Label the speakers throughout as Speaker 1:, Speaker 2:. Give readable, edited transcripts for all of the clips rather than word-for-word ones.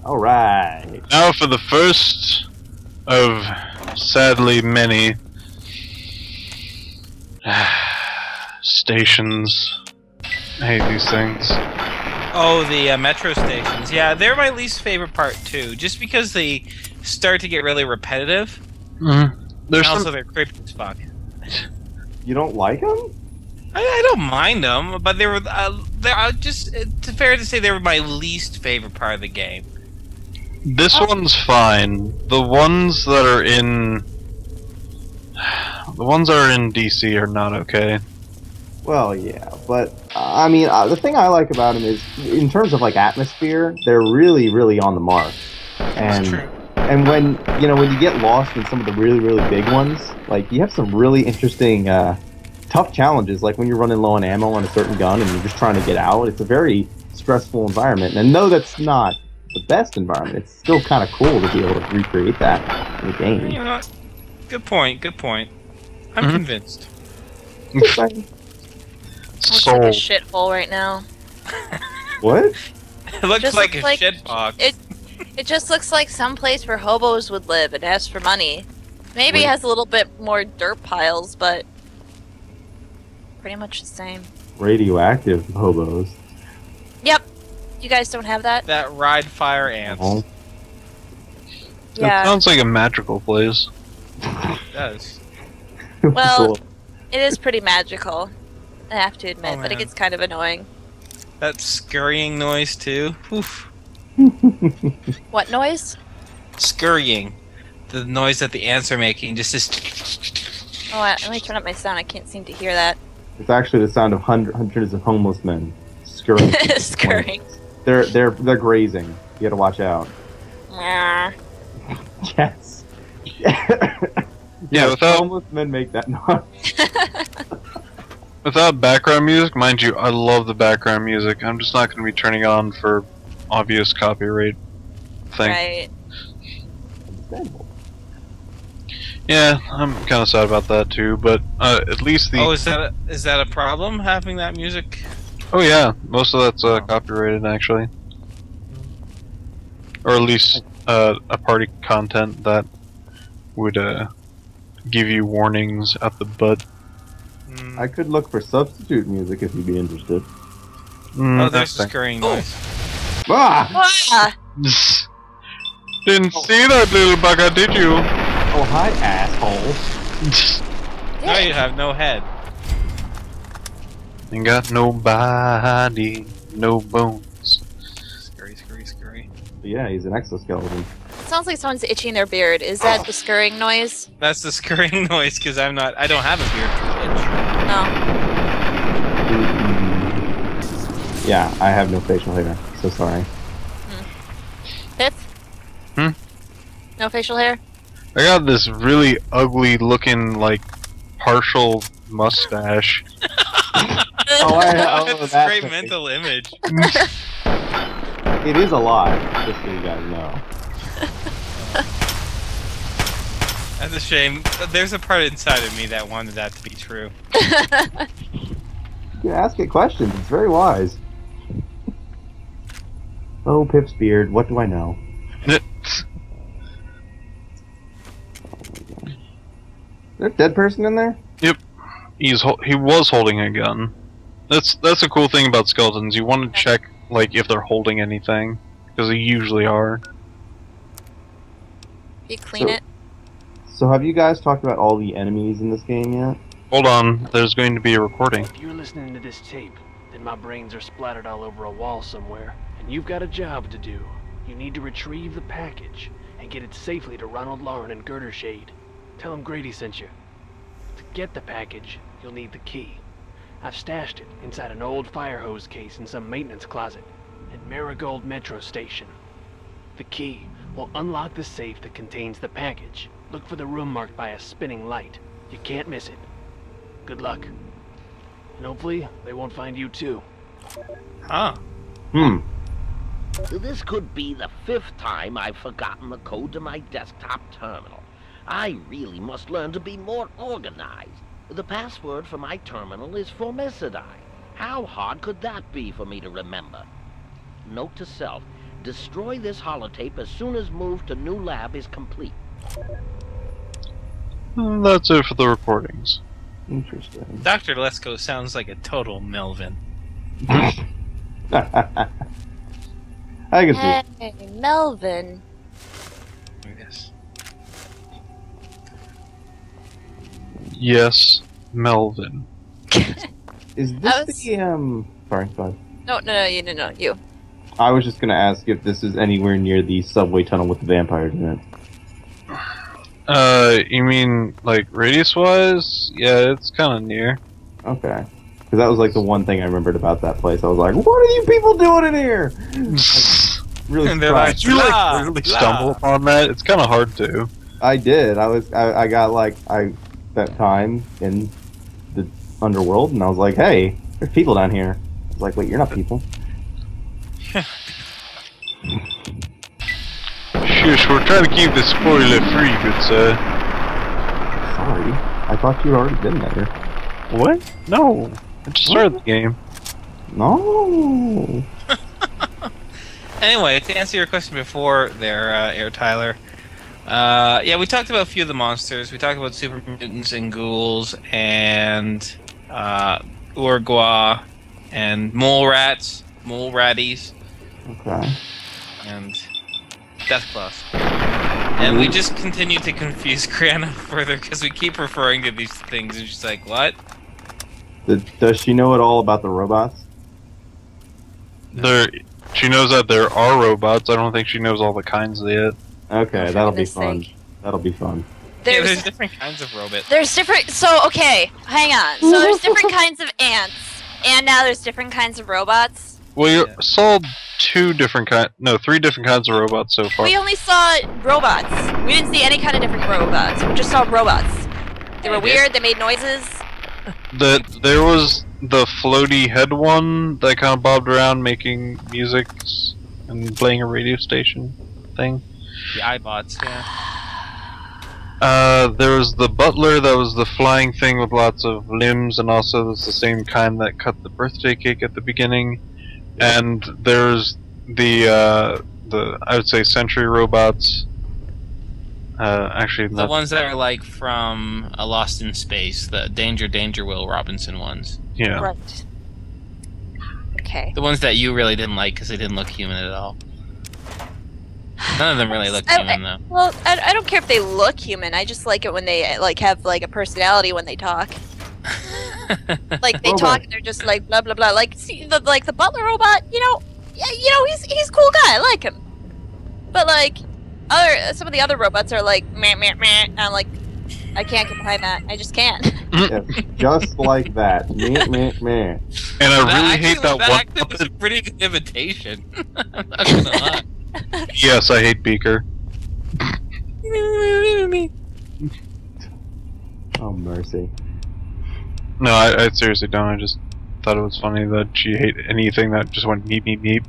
Speaker 1: All right.
Speaker 2: Now for the first of sadly many stations. I hate these things.
Speaker 3: Oh, the metro stations. Yeah, they're my least favorite part too. Just because they start to get really repetitive.
Speaker 2: Mm-hmm.
Speaker 3: And also, they're creepy as fuck.
Speaker 1: You don't like them?
Speaker 3: I don't mind them, but they were just. It's fair to say they were my least favorite part of the game.
Speaker 2: This one's fine. The ones that are in DC are not okay.
Speaker 1: Well, yeah, but I mean, the thing I like about them is, in terms of like atmosphere, they're really, really on the mark. And
Speaker 3: That's true.
Speaker 1: and when you get lost in some of the really, really big ones, like you have some really interesting, tough challenges. Like when you're running low on ammo on a certain gun and you're just trying to get out. It's a very stressful environment. And no, that's not the best environment. It's still kind of cool to be able to recreate that in the game.
Speaker 3: You know, good point. Good point. I'm convinced.
Speaker 4: Looks like a
Speaker 2: Sold.
Speaker 4: shithole right now.
Speaker 1: What?
Speaker 3: It looks
Speaker 4: Just
Speaker 3: like
Speaker 4: looks
Speaker 3: a
Speaker 4: like
Speaker 3: shit box.
Speaker 4: It just looks like some place where hobos would live and ask for money. Maybe it has a little bit more dirt piles, but pretty much the same.
Speaker 1: Radioactive hobos.
Speaker 4: Yep. You guys don't have that?
Speaker 3: That ride fire ants.
Speaker 1: Oh.
Speaker 2: That
Speaker 4: Yeah.
Speaker 2: sounds like a magical place.
Speaker 3: It does.
Speaker 4: Well, it is pretty magical. I have to admit,
Speaker 3: Oh,
Speaker 4: but it
Speaker 3: man.
Speaker 4: gets kind of annoying.
Speaker 3: That scurrying noise too. Oof.
Speaker 4: What noise?
Speaker 3: Scurrying. The noise that the ants are making just is.
Speaker 4: Oh, let me turn up my sound. I can't seem to hear that.
Speaker 1: It's actually the sound of hundreds of homeless men scurrying.
Speaker 4: Scurrying.
Speaker 1: They're grazing. You gotta watch out.
Speaker 4: Nah.
Speaker 1: Yes.
Speaker 2: Yeah, without
Speaker 1: homeless men make that noise.
Speaker 2: without background music, mind you, I love the background music. I'm just not going to be turning on for obvious copyright thing.
Speaker 4: Right.
Speaker 1: Understandable.
Speaker 2: Yeah, I'm kind of sad about that too. But at least the
Speaker 3: Oh, is that a problem having that music?
Speaker 2: oh yeah, most of that's copyrighted actually, or at least a party content that would give you warnings at the butt.
Speaker 1: I could look for substitute music if you'd be interested.
Speaker 3: Oh, there's the
Speaker 2: Nothing.
Speaker 3: scurrying noise.
Speaker 1: Ah!
Speaker 4: Ah!
Speaker 2: Didn't see that little bugger, did you?
Speaker 1: Oh, hi, asshole.
Speaker 3: Now you have no head.
Speaker 2: Ain't got no body, no bones.
Speaker 3: Scurry, scurry, scurry.
Speaker 1: But yeah, he's an exoskeleton.
Speaker 4: It sounds like someone's itching their beard. Is that the scurrying noise?
Speaker 3: That's the scurrying noise because I don't have a beard to itch.
Speaker 4: No.
Speaker 1: Yeah, I have no facial hair. So sorry.
Speaker 4: Pith?
Speaker 2: Hmm?
Speaker 4: No facial hair?
Speaker 2: I got this really ugly looking, like, partial mustache.
Speaker 1: Oh,
Speaker 3: That's a
Speaker 1: that
Speaker 3: great
Speaker 1: thing.
Speaker 3: mental image.
Speaker 1: It is a lie, just so you guys know.
Speaker 3: That's a shame. There's a part inside of me that wanted that to be true.
Speaker 1: You can ask it questions. It's very wise. Oh, Pip's beard. What do I know? Is there a dead person in there?
Speaker 2: Yep, he was holding a gun. That's a cool thing about skeletons. You want to check like if they're holding anything because they usually are.
Speaker 4: You clean
Speaker 1: So-
Speaker 4: it?
Speaker 1: So have you guys talked about all the enemies in this game yet?
Speaker 2: Hold on, there's going to be a recording.
Speaker 5: If you're listening to this tape, then my brains are splattered all over a wall somewhere, and you've got a job to do. You need to retrieve the package and get it safely to Ronald Lauren and Girdershade. Tell him Grady sent you. To get the package, you'll need the key. I've stashed it inside an old fire hose case in some maintenance closet at Marigold Metro Station. The key will unlock the safe that contains the package. Look for the room marked by a spinning light. You can't miss it. Good luck. And hopefully, they won't find you too.
Speaker 3: Huh.
Speaker 6: This could be the 5th time I've forgotten the code to my desktop terminal. I really must learn to be more organized. The password for my terminal is Formicidae. How hard could that be for me to remember? Note to self, Destroy this holotape as soon as move to new lab is complete.
Speaker 2: That's it for the recordings.
Speaker 1: Interesting.
Speaker 3: Dr. Lesko sounds like a total Melvin.
Speaker 1: I can see.
Speaker 4: Hey, Melvin.
Speaker 3: Yes.
Speaker 2: Yes, Melvin.
Speaker 1: Is
Speaker 4: I
Speaker 1: this
Speaker 4: was-
Speaker 1: the Sorry, go ahead.
Speaker 4: No, you.
Speaker 1: I was just gonna ask if this is anywhere near the subway tunnel with the vampires in it.
Speaker 2: You mean, like, radius-wise? Yeah, it's kind of near.
Speaker 1: Okay. Because that was like the one thing I remembered about that place. I was like, what are you people doing in here? Really
Speaker 3: And they're like,
Speaker 1: surprised.
Speaker 2: You,
Speaker 3: Blah,
Speaker 2: really
Speaker 3: blah.
Speaker 2: stumble upon that? It's kind of hard to.
Speaker 1: I did. I got like, I spent time in the underworld and I was like, hey, there's people down here. I was like, wait, you're not people.
Speaker 2: Shush, we're trying to keep this spoiler free, good sir.
Speaker 1: Sorry. I thought you'd already been there.
Speaker 2: What? No. I just started the game.
Speaker 1: No.
Speaker 3: Anyway, to answer your question before there, Air Tyler, yeah, we talked about a few of the monsters. We talked about super mutants and ghouls and Urgwa and mole rats, mole ratties,
Speaker 1: Okay.
Speaker 3: and Deathclaws. And we just continue to confuse Kriana further because we keep referring to these things, and she's like, "What?"
Speaker 1: Does she know at all about the robots?
Speaker 2: She knows that there are robots. I don't think she knows all the kinds yet.
Speaker 1: Okay,
Speaker 4: For
Speaker 1: that'll be
Speaker 4: goodness
Speaker 1: fun.
Speaker 4: sake.
Speaker 1: That'll be fun.
Speaker 3: Yeah,
Speaker 4: There's
Speaker 3: there's different kinds of robots.
Speaker 4: there's different. So okay, hang on. So there's different kinds of ants, and now there's different kinds of robots.
Speaker 2: Well, you
Speaker 3: Yeah.
Speaker 2: saw three different kinds of robots so far.
Speaker 4: We only saw robots. We didn't see any kind of different robots. We just saw robots. They were weird. They made noises.
Speaker 2: There was the floaty head one that kind of bobbed around making music and playing a radio station thing.
Speaker 3: The iBots, yeah.
Speaker 2: There was the butler that was the flying thing with lots of limbs, and also was the same kind that cut the birthday cake at the beginning. And there's the I would say sentry robots. Actually,
Speaker 3: The
Speaker 2: not,
Speaker 3: ones that are like from A Lost in Space, the Danger Will Robinson ones.
Speaker 2: yeah.
Speaker 4: Right. Okay.
Speaker 3: The ones that you really didn't like because they didn't look human at all. None of them really look human though.
Speaker 4: Well, I don't care if they look human. I just like it when they like have like a personality when they talk. Like they
Speaker 1: Robot.
Speaker 4: talk and they're just like blah blah blah. Like see, the butler robot. Yeah, he's a cool guy. I like him. But like some of the other robots are like meh meh meh. And I'm like, I can't get behind that. I just can't.
Speaker 1: Yes, just like that. Meh, meh, meh.
Speaker 2: And I really hate that one.
Speaker 3: That was a pretty good imitation. I'm not gonna lie.
Speaker 2: Yes, I hate Beaker.
Speaker 1: Oh, mercy.
Speaker 2: No, I seriously don't. I just thought it was funny that she hate anything that just went meep meep meep.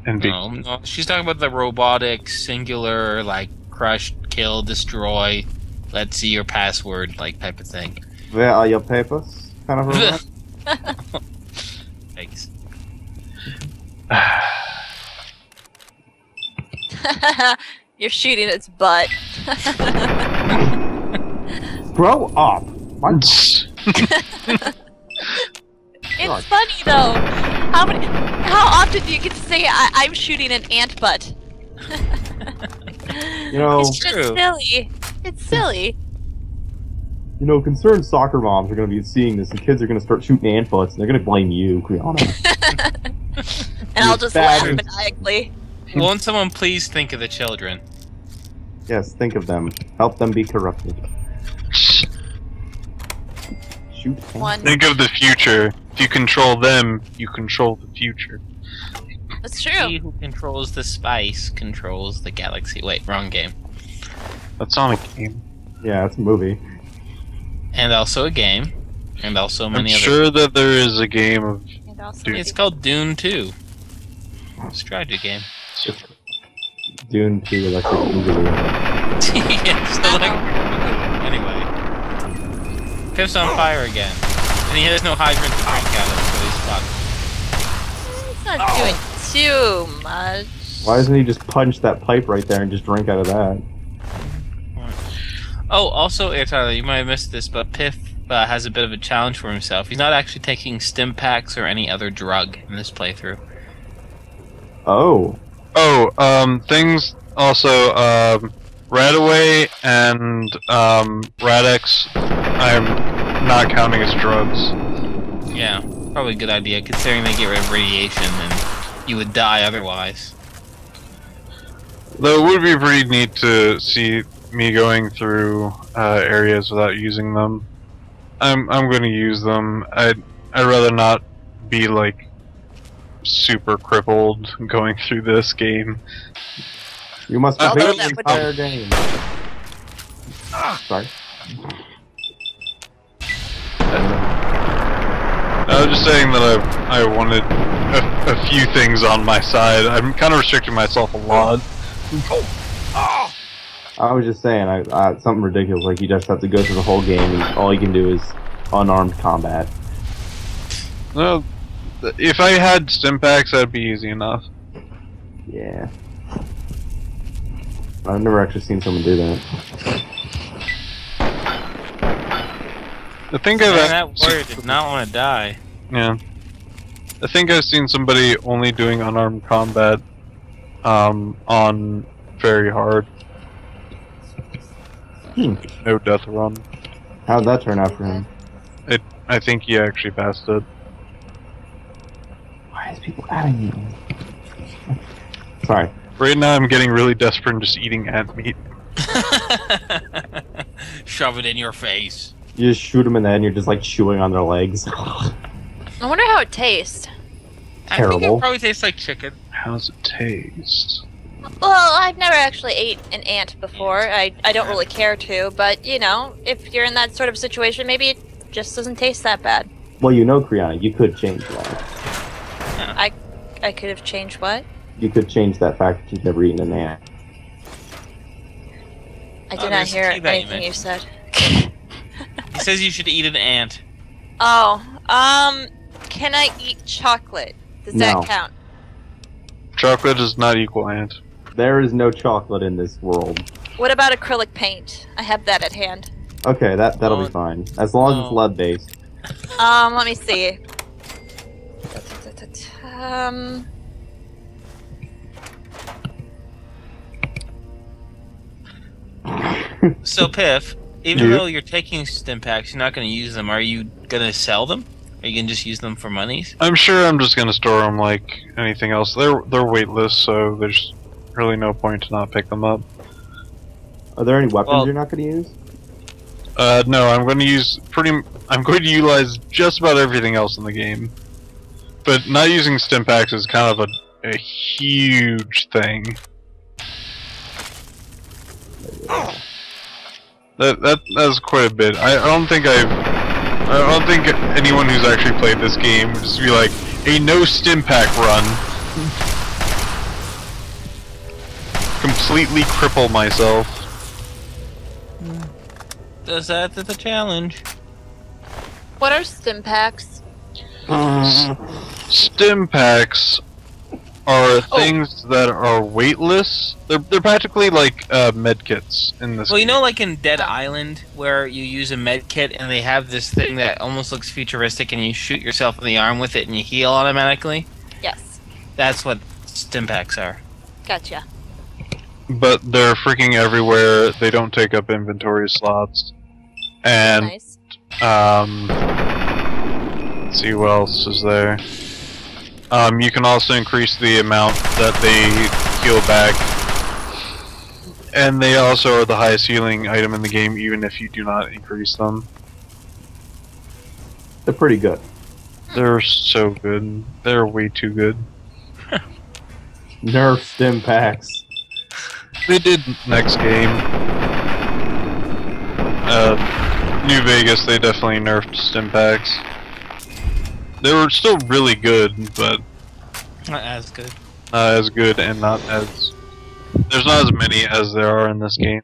Speaker 2: And
Speaker 3: No, she's talking about the robotic, singular, like crush, kill, destroy, let's see your password, like type of thing.
Speaker 1: Where are your papers? Kind of robot?
Speaker 3: Thanks.
Speaker 4: You're shooting its butt.
Speaker 1: Grow up. My
Speaker 4: It's funny though. How often do you get to say I'm shooting an ant butt?
Speaker 1: You know,
Speaker 4: It's just
Speaker 3: True.
Speaker 4: silly. It's silly.
Speaker 1: concerned soccer moms are going to be seeing this, and kids are going to start shooting ant butts, and they're going to blame you, Kriana.
Speaker 4: And I'll just
Speaker 1: bad.
Speaker 4: laugh maniacally.
Speaker 3: Won't someone please think of the children?
Speaker 1: Yes, think of them. Help them be corrupted. Shoot ant.
Speaker 4: One.
Speaker 2: think of the future. If you control them, you control the future.
Speaker 4: That's
Speaker 3: He
Speaker 4: true.
Speaker 3: who controls the spice controls the galaxy. Wait, wrong game.
Speaker 2: That's not a game.
Speaker 1: Yeah, it's a movie.
Speaker 3: And also a game. And also
Speaker 2: I'm
Speaker 3: many other.
Speaker 2: sure that there is a game of.
Speaker 4: And also
Speaker 2: Dude.
Speaker 3: It's called Dune 2. It's a strategy game.
Speaker 1: Dune 2 Electric Boogaloo.
Speaker 3: Yeah, so like, anyway. Pip's on fire again. And he has no hydrant to drink out of, so he's fucked.
Speaker 4: It's not doing too much.
Speaker 1: Why doesn't he just punch that pipe right there and just drink out of that?
Speaker 3: Oh, also, Air Tyler, you might have missed this, but Piff has a bit of a challenge for himself. He's not actually taking stim packs or any other drug in this playthrough.
Speaker 1: Oh.
Speaker 2: Oh, things also, Radaway and, Radex, I'm not counting as drugs.
Speaker 3: Yeah, probably a good idea, considering they get rid of radiation and you would die otherwise.
Speaker 2: Though it would be pretty neat to see me going through, areas without using them. I'm going to use them. I'd rather not be, like, super crippled going through this game.
Speaker 1: You must
Speaker 4: Although
Speaker 1: complete
Speaker 4: that
Speaker 1: the
Speaker 4: would-
Speaker 1: entire game. Sorry.
Speaker 2: I was just saying that I wanted a few things on my side. I'm kind of restricting myself a lot.
Speaker 1: I was just saying, something ridiculous, like you just have to go through the whole game and all you can do is unarmed combat.
Speaker 2: Well, if I had stim packs, that'd be easy enough.
Speaker 1: Yeah. I've never actually seen someone do that.
Speaker 2: I think
Speaker 3: Man,
Speaker 2: I've
Speaker 3: that warrior did not want to die.
Speaker 2: Yeah. I think I've seen somebody only doing unarmed combat on very hard. No death run.
Speaker 1: How'd that turn out for him?
Speaker 2: I think he actually passed it.
Speaker 1: Why is people adding me? Sorry.
Speaker 2: Right now I'm getting really desperate and just eating ant meat.
Speaker 3: Shove it in your face.
Speaker 1: You just shoot them in the head and you're just like chewing on their legs.
Speaker 4: I wonder how it tastes.
Speaker 3: I think
Speaker 1: Terrible.
Speaker 3: it probably tastes like chicken.
Speaker 2: How's it taste?
Speaker 4: Well, I've never actually ate an ant before. I don't really care to, but you know, if you're in that sort of situation, maybe it just doesn't taste that bad.
Speaker 1: Well, you know, Kriana, you could change that.
Speaker 4: I could have changed what?
Speaker 1: You could change that fact that you've never eaten an ant.
Speaker 4: I did not
Speaker 3: there's
Speaker 4: hear
Speaker 3: tea that you
Speaker 4: anything you said.
Speaker 3: He says you should eat an ant.
Speaker 4: Oh, can I eat chocolate? Does
Speaker 1: No.
Speaker 4: that count?
Speaker 2: Chocolate does not equal ant.
Speaker 1: There is no chocolate in this world.
Speaker 4: What about acrylic paint? I have that at hand.
Speaker 1: Okay, that'll
Speaker 3: Oh,
Speaker 1: be fine. As long as it's
Speaker 3: no.
Speaker 1: lead based.
Speaker 4: Let me see.
Speaker 3: So, Piff, even
Speaker 2: Yeah.
Speaker 3: though you're taking stim packs, you're not going to use them. Are you going to sell them? Are you going to just use them for monies?
Speaker 2: I'm sure I'm just gonna store them like anything else. They're weightless, so there's really no point to not pick them up.
Speaker 1: Are there any weapons
Speaker 3: Well-
Speaker 1: you're not going to use?
Speaker 2: No, I'm going to use I'm going to utilize just about everything else in the game. But not using stim packs is kind of a huge thing. That's quite a bit. I don't think anyone who's actually played this game would just be like, a no stim pack run. Completely cripple myself.
Speaker 3: That's the challenge.
Speaker 4: What are stim packs?
Speaker 2: Stim packs are things that are weightless. They're practically like med kits in this.
Speaker 3: Well, you
Speaker 2: game.
Speaker 3: know, like in Dead Island, where you use a med kit and they have this thing that almost looks futuristic, and you shoot yourself in the arm with it and you heal automatically.
Speaker 4: Yes.
Speaker 3: That's what stim packs are.
Speaker 4: Gotcha.
Speaker 2: But they're freaking everywhere. They don't take up inventory slots. And
Speaker 4: Nice.
Speaker 2: let's see what else is there. You can also increase the amount that they heal back. And they also are the highest healing item in the game, even if you do not increase them.
Speaker 1: They're pretty good.
Speaker 2: They're so good. They're way too good.
Speaker 1: Nerf stim packs.
Speaker 2: They did next game. New Vegas, they definitely nerfed stim packs. They were still really good, but
Speaker 3: Not as good.
Speaker 2: not as good and not as... There's not as many as there are in this game.